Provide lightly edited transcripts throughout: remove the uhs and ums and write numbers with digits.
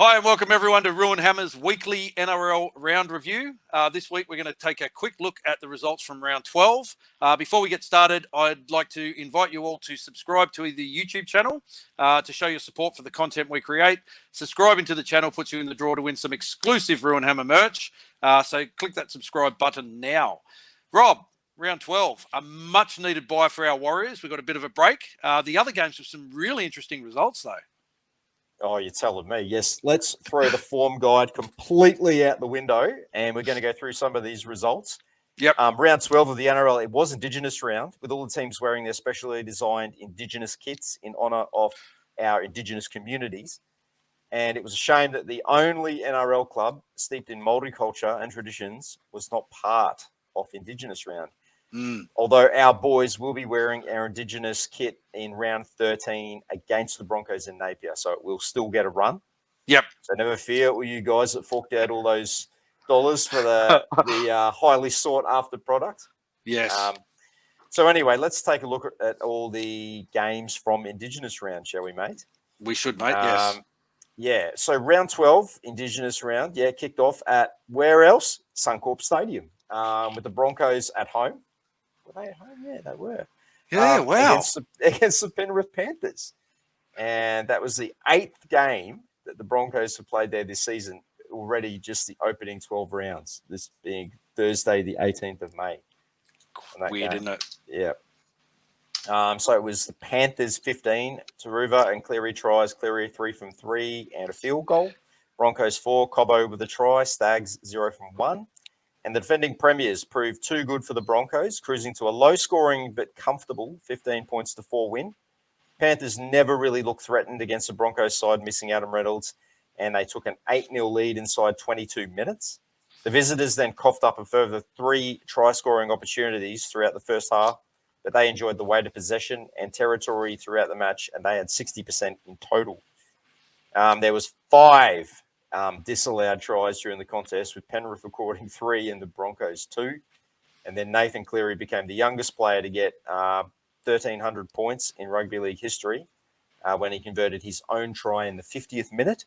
Hi and welcome everyone to Roo Hammer's weekly NRL round review. This week we're going to take a quick look at the results from round 12. Before we get started, I'd like to invite you all to subscribe to the YouTube channel to show your support for the content we create. Subscribing to the channel puts you in the draw to win some exclusive Roo Hammer merch. So click that subscribe button now. Rob, round 12, a much needed buy for our Warriors. We've got a bit of a break. The other games with some really interesting results though. Oh, you're telling me. Yes, let's throw the form guide completely out the window, and we're going to go through some of these results. Yep. Round 12 of the NRL, it was Indigenous Round, with all the teams wearing their specially designed Indigenous kits in honour of our Indigenous communities. And it was a shame that the only NRL club steeped in multiculture and traditions was not part of Indigenous Round. Although our boys will be wearing our Indigenous kit in round 13 against the Broncos in Napier, so it will still get a run. Yep. So never fear, all you guys that forked out all those dollars for the highly sought after product. Yes. So anyway, let's take a look at all the games from Indigenous Round, shall we, mate? We should, mate. Yes. Yeah. So round 12, Indigenous Round, kicked off at where else? Suncorp Stadium, with the Broncos at home. Were they at home? Yeah, they were. Yeah, wow. Against the Penrith Panthers. And that was the 8th game that the Broncos have played there this season, already just the opening 12 rounds, this being Thursday, the 18th of May. Weird, isn't it? Yeah. So it was the Panthers 15, Taruva and Cleary tries, Cleary 3 from 3 and a field goal. Broncos 4, Cobbo with a try, Stags 0 from 1. And the defending premiers proved too good for the Broncos, cruising to a low-scoring but comfortable 15 points to 4 win. Panthers never really looked threatened against the Broncos side, missing Adam Reynolds, and they took an 8-0 lead inside 22 minutes. The visitors then coughed up a further 3 try-scoring opportunities throughout the first half, but they enjoyed the weight of possession and territory throughout the match, and they had 60% in total. There was 5 disallowed tries during the contest, with Penrith recording 3 and the Broncos 2. And then Nathan Cleary became the youngest player to get 1,300 points in rugby league history when he converted his own try in the 50th minute.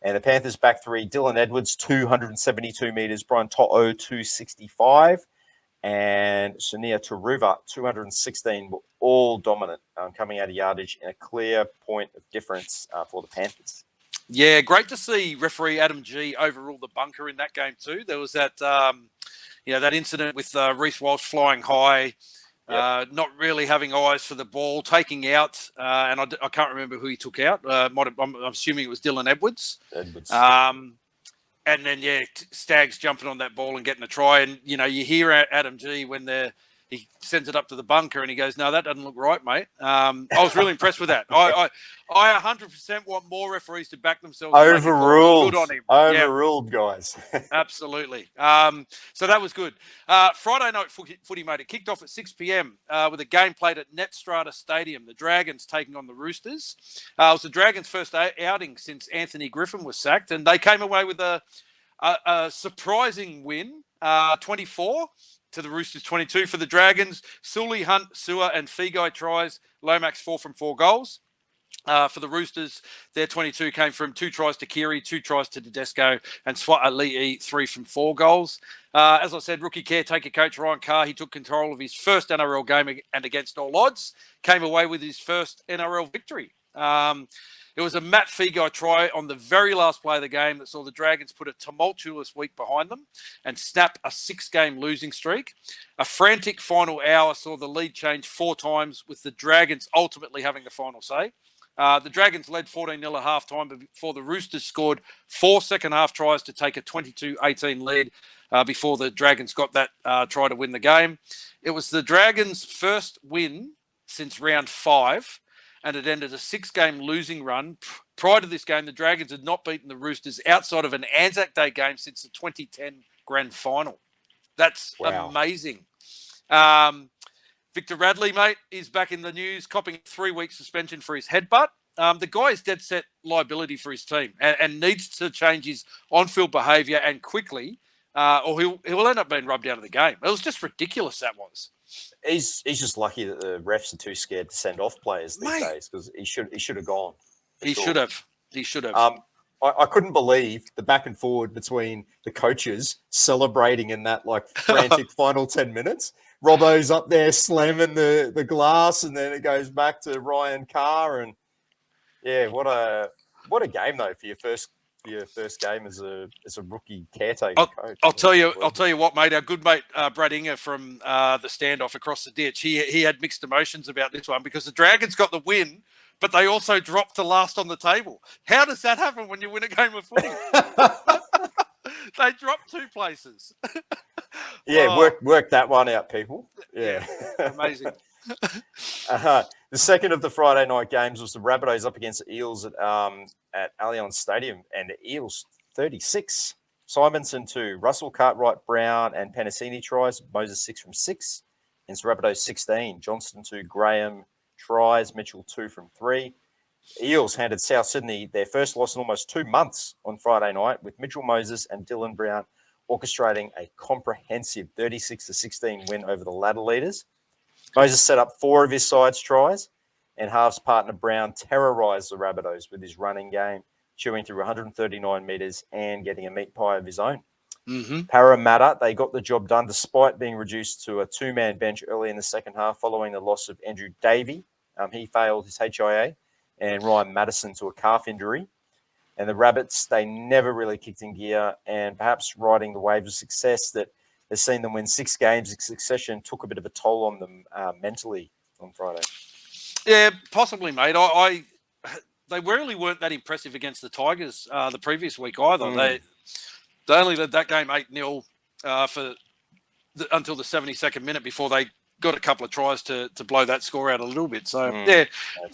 And the Panthers back 3, Dylan Edwards, 272 metres, Brian To'o, 265, and Sunia Taruva, 216, were all dominant, coming out of yardage in a clear point of difference for the Panthers. Yeah, great to see referee Adam G overrule the bunker in that game too. There was that, that incident with Reece Walsh flying high, not really having eyes for the ball, taking out, and I can't remember who he took out. I'm assuming it was Dylan Edwards. And then, Stags jumping on that ball and getting a try. And, you hear Adam G when he sends it up to the bunker and he goes, no, that doesn't look right, mate. I was really impressed with that. I 100% want more referees to back themselves. Overruled. Good on him. Overruled, guys. Absolutely. So that was good. Friday night footy, mate. It kicked off at 6 p.m. With a game played at Netstrata Stadium. The Dragons taking on the Roosters. It was the Dragons' first outing since Anthony Griffin was sacked, and they came away with a surprising win, 24 to the Roosters 22 for the Dragons. Sully, Hunt, Sewer, and Figai tries. Lomax 4 from 4 goals. For the Roosters, their 22 came from 2 tries to Kiri, 2 tries to Tedesco, and Swa'ali'i 3 from 4 goals. As I said, rookie caretaker coach Ryan Carr, he took control of his first NRL game and against all odds, came away with his first NRL victory. It was a Matt Figai try on the very last play of the game that saw the Dragons put a tumultuous week behind them and snap a 6-game losing streak. A frantic final hour saw the lead change 4 times, with the Dragons ultimately having the final say. The Dragons led 14-0 at half-time before the Roosters scored 4 second-half tries to take a 22-18 lead before the Dragons got that try to win the game. It was the Dragons' first win since round 5, and it ended a 6-game losing run. Prior to this game, the Dragons had not beaten the Roosters outside of an Anzac Day game since the 2010 grand final. That's amazing. Victor Radley, mate, is back in the news, copping a 3-week suspension for his headbutt. The guy is dead set liability for his team and needs to change his on-field behaviour and quickly, or he'll end up being rubbed out of the game. It was just ridiculous, that was. He's just lucky that the refs are too scared to send off players these days, because he should have gone. He should have. I couldn't believe the back and forward between the coaches celebrating in that like frantic final 10 minutes. Robbo's up there slamming the glass, and then it goes back to Ryan Carr. And yeah, what a game though for your first game as a rookie caretaker coach. I'll tell you what, mate. Our good mate Brad Inger from the standoff across the ditch. He had mixed emotions about this one because the Dragons got the win, but they also dropped to last on the table. How does that happen when you win a game of footy? They dropped 2 places. Yeah, work that one out, people. Yeah. Amazing. The second of the Friday night games was the Rabbitohs up against the Eels at Allianz Stadium, and the Eels 36. Simonson 2, Russell, Cartwright, Brown, and Penasini tries. Moses 6 from 6. Against Rabbitohs 16. Johnston 2, Graham tries. Mitchell 2 from 3. Eels handed South Sydney their first loss in almost 2 months on Friday night, with Mitchell Moses and Dylan Brown orchestrating a comprehensive 36-16 win over the ladder leaders. Moses set up 4 of his side's tries, and halves partner Brown terrorised the Rabbitohs with his running game, chewing through 139 metres and getting a meat pie of his own. Mm-hmm. Parramatta, they got the job done despite being reduced to a 2-man bench early in the second half following the loss of Andrew Davey. He failed his HIA, and Ryan Madison to a calf injury. And the Rabbits, they never really kicked in gear, and perhaps riding the wave of success that has seen them win 6 games in succession took a bit of a toll on them mentally on Friday. Yeah, possibly, mate. They really weren't that impressive against the Tigers the previous week either. They only led that game 8-0 until the 72nd minute before they got a couple of tries to blow that score out a little bit. So, yeah,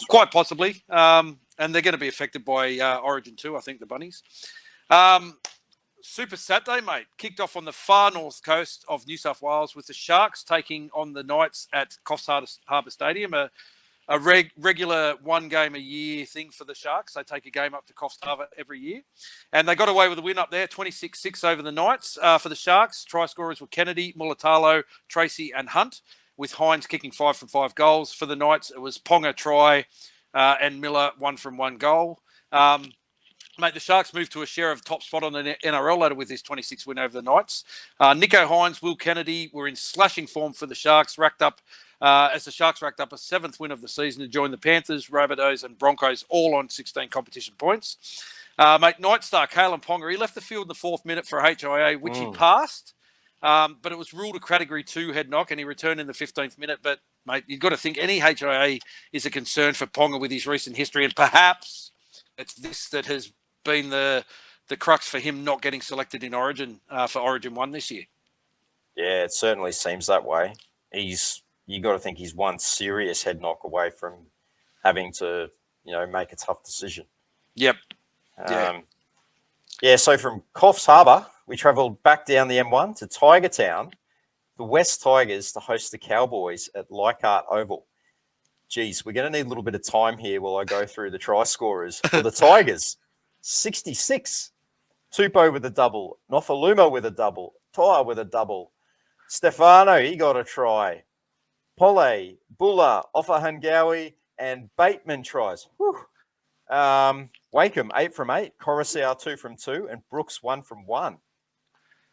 quite right. Possibly. And they're going to be affected by Origin too, I think, the Bunnies. Super Saturday, mate. Kicked off on the far north coast of New South Wales with the Sharks taking on the Knights at Coffs Harbour Stadium, a regular 1 game a year thing for the Sharks. They take a game up to Coffs Harbour every year. And they got away with a win up there, 26-6 over the Knights. For the Sharks, try scorers were Kennedy, Mulatalo, Tracy and Hunt, with Hines kicking 5 from 5 goals. For the Knights, it was Ponga try and Miller 1 from 1 goal. Mate, the Sharks moved to a share of top spot on the NRL ladder with this 26 win over the Knights. Nico Hines, Will Kennedy were in slashing form for the Sharks, as the Sharks racked up a 7th win of the season to join the Panthers, Rabbitohs and Broncos all on 16 competition points. Mate, Knight star Kalen Ponga, he left the field in the 4th minute for a HIA, which he passed, but it was ruled a Category 2 head knock and he returned in the 15th minute. But, mate, you've got to think any HIA is a concern for Ponga with his recent history, and perhaps it's this that has been the crux for him not getting selected in Origin for Origin 1 this year. Yeah, it certainly seems that way. You got to think he's one serious head knock away from having to, make a tough decision. Yep. So from Coffs Harbour, we travelled back down the M1 to Tiger Town, the West Tigers to host the Cowboys at Leichhardt Oval. Geez, we're going to need a little bit of time here while I go through the try scorers. For the Tigers, 66. Tupou with a double. Nofaluma with a double. Toa with a double. Stefano, he got a try. Pole, Bulla, Offahangawi, and Bateman tries. Wakeham, 8 from 8. Coruscant, 2 from 2. And Brooks, 1 from 1.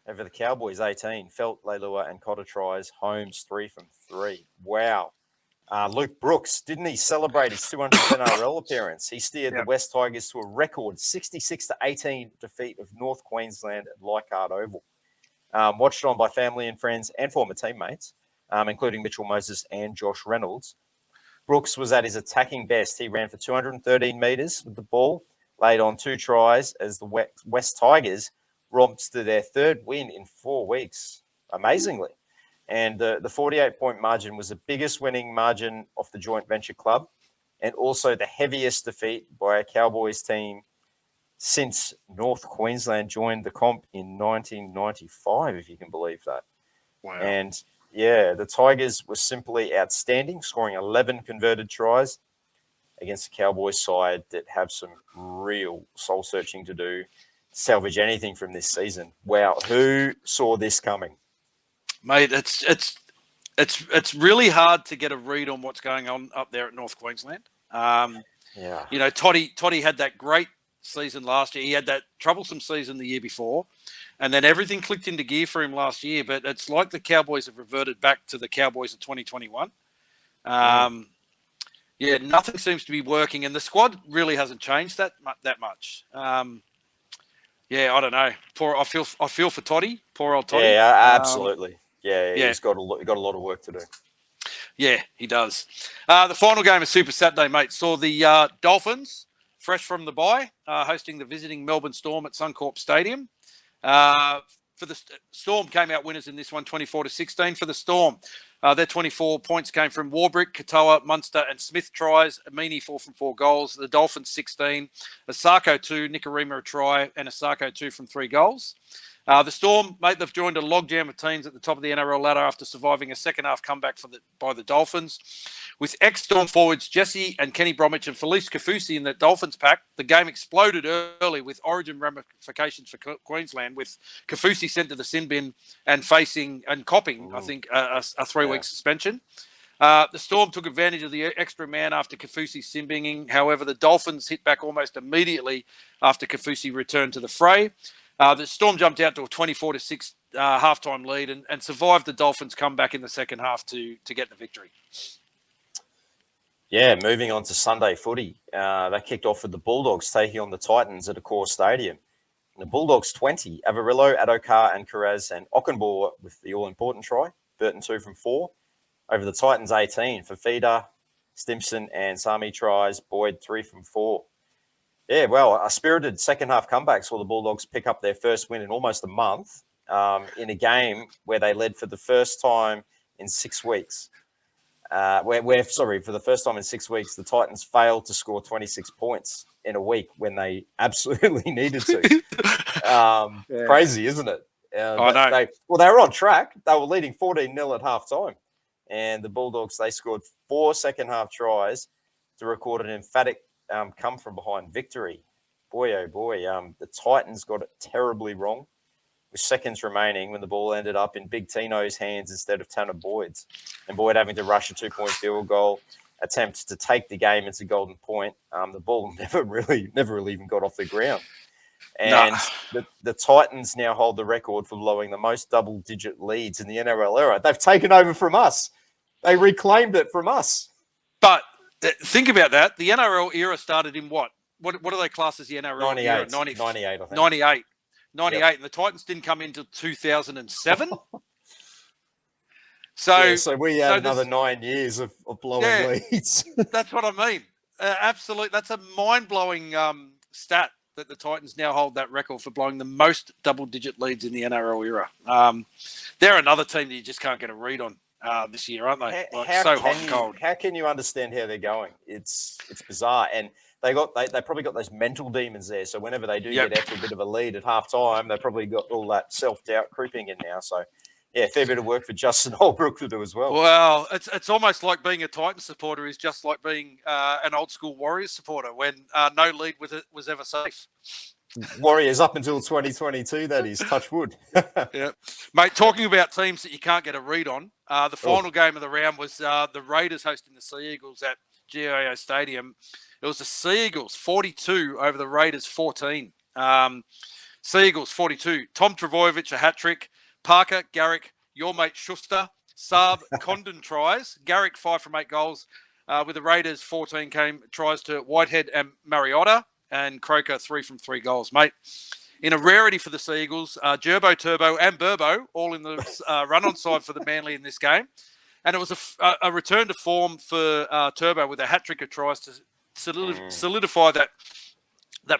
Over the Cowboys, 18. Felt, Leilua, and Cotter tries. Holmes, 3 from 3. Wow. Luke Brooks, didn't he celebrate his 200th NRL appearance? He steered the West Tigers to a record 66-18 defeat of North Queensland at Leichhardt Oval. Watched on by family and friends and former teammates, including Mitchell Moses and Josh Reynolds. Brooks was at his attacking best. He ran for 213 metres with the ball, laid on 2 tries as the West Tigers romped to their 3rd win in 4 weeks, amazingly. And the 48-point margin was the biggest winning margin of the joint venture club, and also the heaviest defeat by a Cowboys team since North Queensland joined the comp in 1995, if you can believe that. Wow. And, yeah, the Tigers were simply outstanding, scoring 11 converted tries against the Cowboys side that have some real soul-searching to do, salvage anything from this season. Wow, who saw this coming? Mate, it's really hard to get a read on what's going on up there at North Queensland. Toddy had that great season last year. He had that troublesome season the year before, and then everything clicked into gear for him last year. But it's like the Cowboys have reverted back to the Cowboys of 2021. Yeah, nothing seems to be working, and the squad really hasn't changed that much. Yeah, I don't know. I feel for Toddy, poor old Toddy. Yeah, absolutely. Yeah, yeah. He's got a lot of work to do. Yeah, he does. The final game of Super Saturday, mate, saw the Dolphins, fresh from the bye, hosting the visiting Melbourne Storm at Suncorp Stadium. For the Storm, came out winners in this one, 24-16 for the Storm. Their 24 points came from Warbrick, Katoa, Munster and Smith tries. Amini 4 from 4 goals. The Dolphins 16. Asako 2, Nikarima a try, and Asako 2 from 3 goals. The Storm, mate, they've joined a logjam of teams at the top of the NRL ladder after surviving a second-half comeback by the Dolphins. With ex-Storm forwards Jesse and Kenny Bromwich and Felice Kafusi in that Dolphins pack, the game exploded early with origin ramifications for Queensland, with Kafusi sent to the sin bin and copping, I think, a 3-week suspension. The Storm took advantage of the extra man after Kafusi's sin binging. However, the Dolphins hit back almost immediately after Kafusi returned to the fray. The Storm jumped out to a 24-6 halftime lead and survived the Dolphins' comeback in the second half to get the victory. Yeah, moving on to Sunday footy. They kicked off with the Bulldogs taking on the Titans at Accor Stadium. And the Bulldogs 20, Avarillo, Adokar and Carraz and Ockenbaugh with the all-important try. Burton 2 from 4. Over the Titans 18 for Feeder, Stimson and Sami tries. Boyd 3 from 4. Yeah, well, a spirited second-half comeback saw the Bulldogs pick up their first win in almost a month in a game where they led for the first time in 6 weeks. For the first time in 6 weeks, the Titans failed to score 26 points in a week when they absolutely needed to. Crazy, isn't it? I know. They were on track. They were leading 14-0 at halftime. And the Bulldogs, they scored 4 second-half tries to record an emphatic come-from-behind victory. Boy, oh boy, the Titans got it terribly wrong with seconds remaining when the ball ended up in Big Tino's hands instead of Tanner Boyd's. And Boyd having to rush a 2-point field goal attempt to take the game into Golden Point. The ball never really even got off the ground. And the Titans now hold the record for blowing the most double-digit leads in the NRL era. They've taken over from us. They reclaimed it from us. But think about that. The NRL era started in what? What do they class as the NRL 98, era? 98, I think. 98. Yep. And the Titans didn't come into 2007. So we had another 9 years of blowing leads. That's what I mean. Absolutely. That's a mind-blowing stat that the Titans now hold that record for blowing the most double-digit leads in the NRL era. They're another team that you just can't get a read on this year, aren't they? Hot and cold. How can you understand how they're going? It's bizarre. And they probably got those mental demons there. So whenever they do get out to a bit of a lead at halftime, they probably got all that self-doubt creeping in now. So, yeah, fair bit of work for Justin Holbrook to do as well. Well, it's almost like being a Titans supporter is just like being an old school Warriors supporter when no lead was ever safe. Warriors up until 2022, that is. Touch wood. Yeah. Mate, talking about teams that you can't get a read on, the final game of the round was the Raiders hosting the Sea Eagles at GIO Stadium. It was the Sea Eagles 42 over the Raiders 14. Sea Eagles 42. Tom Trbojevic, a hat-trick. Parker, Garrick, your mate Schuster, Saab, Condon tries. Garrick 5 from 8 goals. With the Raiders 14 came tries to Whitehead and Mariotta, and Croker 3 from 3 goals, mate. In a rarity for the Sea Eagles, Gerbo, Turbo, and Burbo all in the run-on side for the Manly in this game. And it was a return to form for Turbo with a hat-trick of tries to solidify that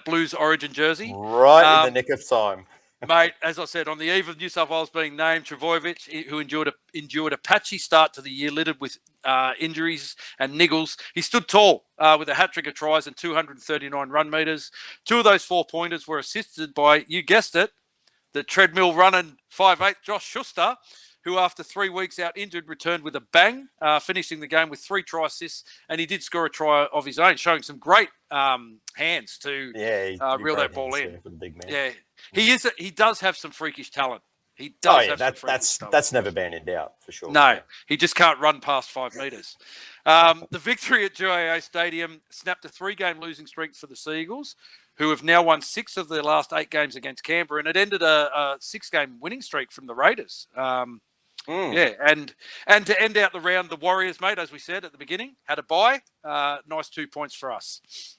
Blues origin jersey. Right in the nick of time. Mate, as I said, on the eve of New South Wales being named, Trbojevic, who endured a patchy start to the year littered with injuries and niggles, he stood tall with a hat-trick of tries and 239 run metres. 2 of those 4-pointers were assisted by, you guessed it, the treadmill running 5'8", Josh Schuster, who after 3 weeks out injured returned with a bang, finishing the game with 3 try assists, and he did score a try of his own, showing some great hands to reel that ball in. For the big man. Yeah, he does have some freakish talent. He does Oh yeah, have some freaky stuff. that's never been in doubt for sure. No, Yeah. he just can't run past 5 metres. The victory at GIA Stadium snapped a 3-game losing streak for the Seagulls, who have now won 6 of their last 8 games against Canberra, and it ended a 6-game winning streak from the Raiders. Yeah, and to end out the round, the Warriors, mate, as we said at the beginning, had a bye. Nice 2 points for us.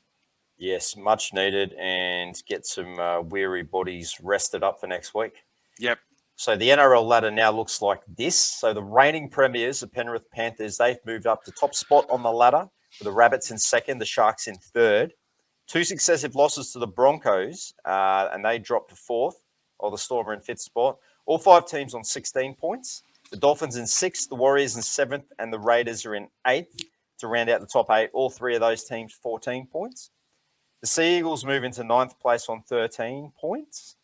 Yes, much needed, and get some weary bodies rested up for next week. Yep. So the NRL ladder now looks like this. So the reigning premiers, the Penrith Panthers, they've moved up to top spot on the ladder, with the Rabbits in second, the Sharks in third. 2 successive losses to the Broncos, and they dropped to fourth, while the Storm are in fifth spot. All 5 teams on 16 points. The Dolphins in sixth, the Warriors in seventh, and the Raiders are in eighth to round out the top 8. All 3 of those teams, 14 points. The Sea Eagles move into ninth place on 13 points.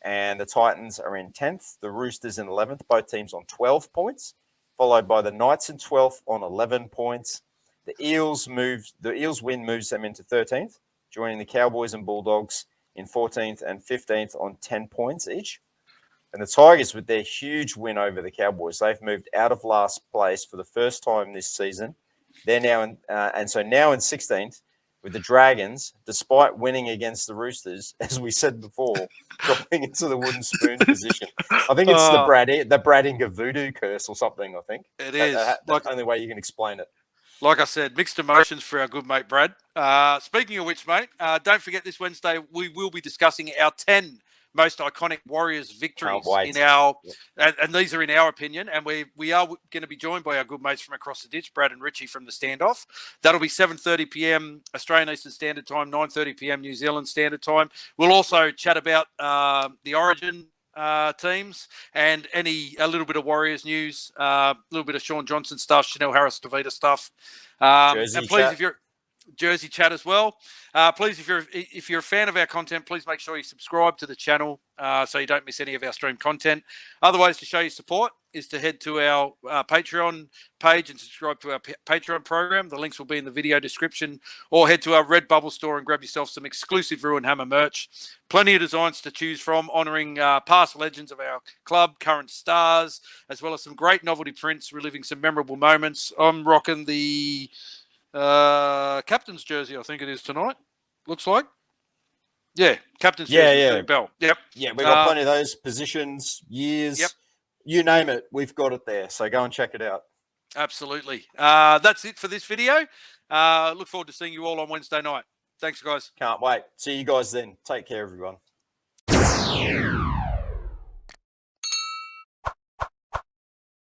And the Titans are in 10th. The Roosters in 11th, both teams on 12 points, followed by the Knights in 12th on 11 points. The Eels win moves them into 13th, joining the Cowboys and Bulldogs in 14th and 15th on 10 points each. And the Tigers, with their huge win over the Cowboys, they've moved out of last place for the first time this season. They're now in 16th. With the Dragons, despite winning against the Roosters, as we said before, dropping into the wooden spoon position. I think it's the Bradinger voodoo curse or something, I think. It is. That's the only way you can explain it. Like I said, mixed emotions for our good mate, Brad. Speaking of which, mate, don't forget this Wednesday, we will be discussing our 10 most iconic Warriors victories in our, and these are in our opinion, and we are going to be joined by our good mates from across the ditch, Brad and Richie from the Standoff. That'll be 7:30 p.m. Australian Eastern Standard Time, 9:30 p.m. New Zealand Standard Time. We'll also chat about the Origin teams and a little bit of Warriors news, a little bit of Sean Johnson stuff, Chanel Harris Tavita stuff. And please, if you're Jersey chat as well. Please, if you're a fan of our content, please make sure you subscribe to the channel so you don't miss any of our stream content. Otherwise, to show your support is to head to our Patreon page and subscribe to our Patreon program. The links will be in the video description, or head to our Redbubble store and grab yourself some exclusive Roo Hammer merch. Plenty of designs to choose from, honouring past legends of our club, current stars, as well as some great novelty prints, reliving some memorable moments. I'm rocking the captain's jersey, I think it is tonight. Looks like. Yeah, captain's jersey. Yeah. Bell. Yep. Yeah, we've got plenty of those positions, years. Yep. You name it, we've got it there. So go and check it out. Absolutely. That's it for this video. Look forward to seeing you all on Wednesday night. Thanks, guys. Can't wait. See you guys then. Take care, everyone.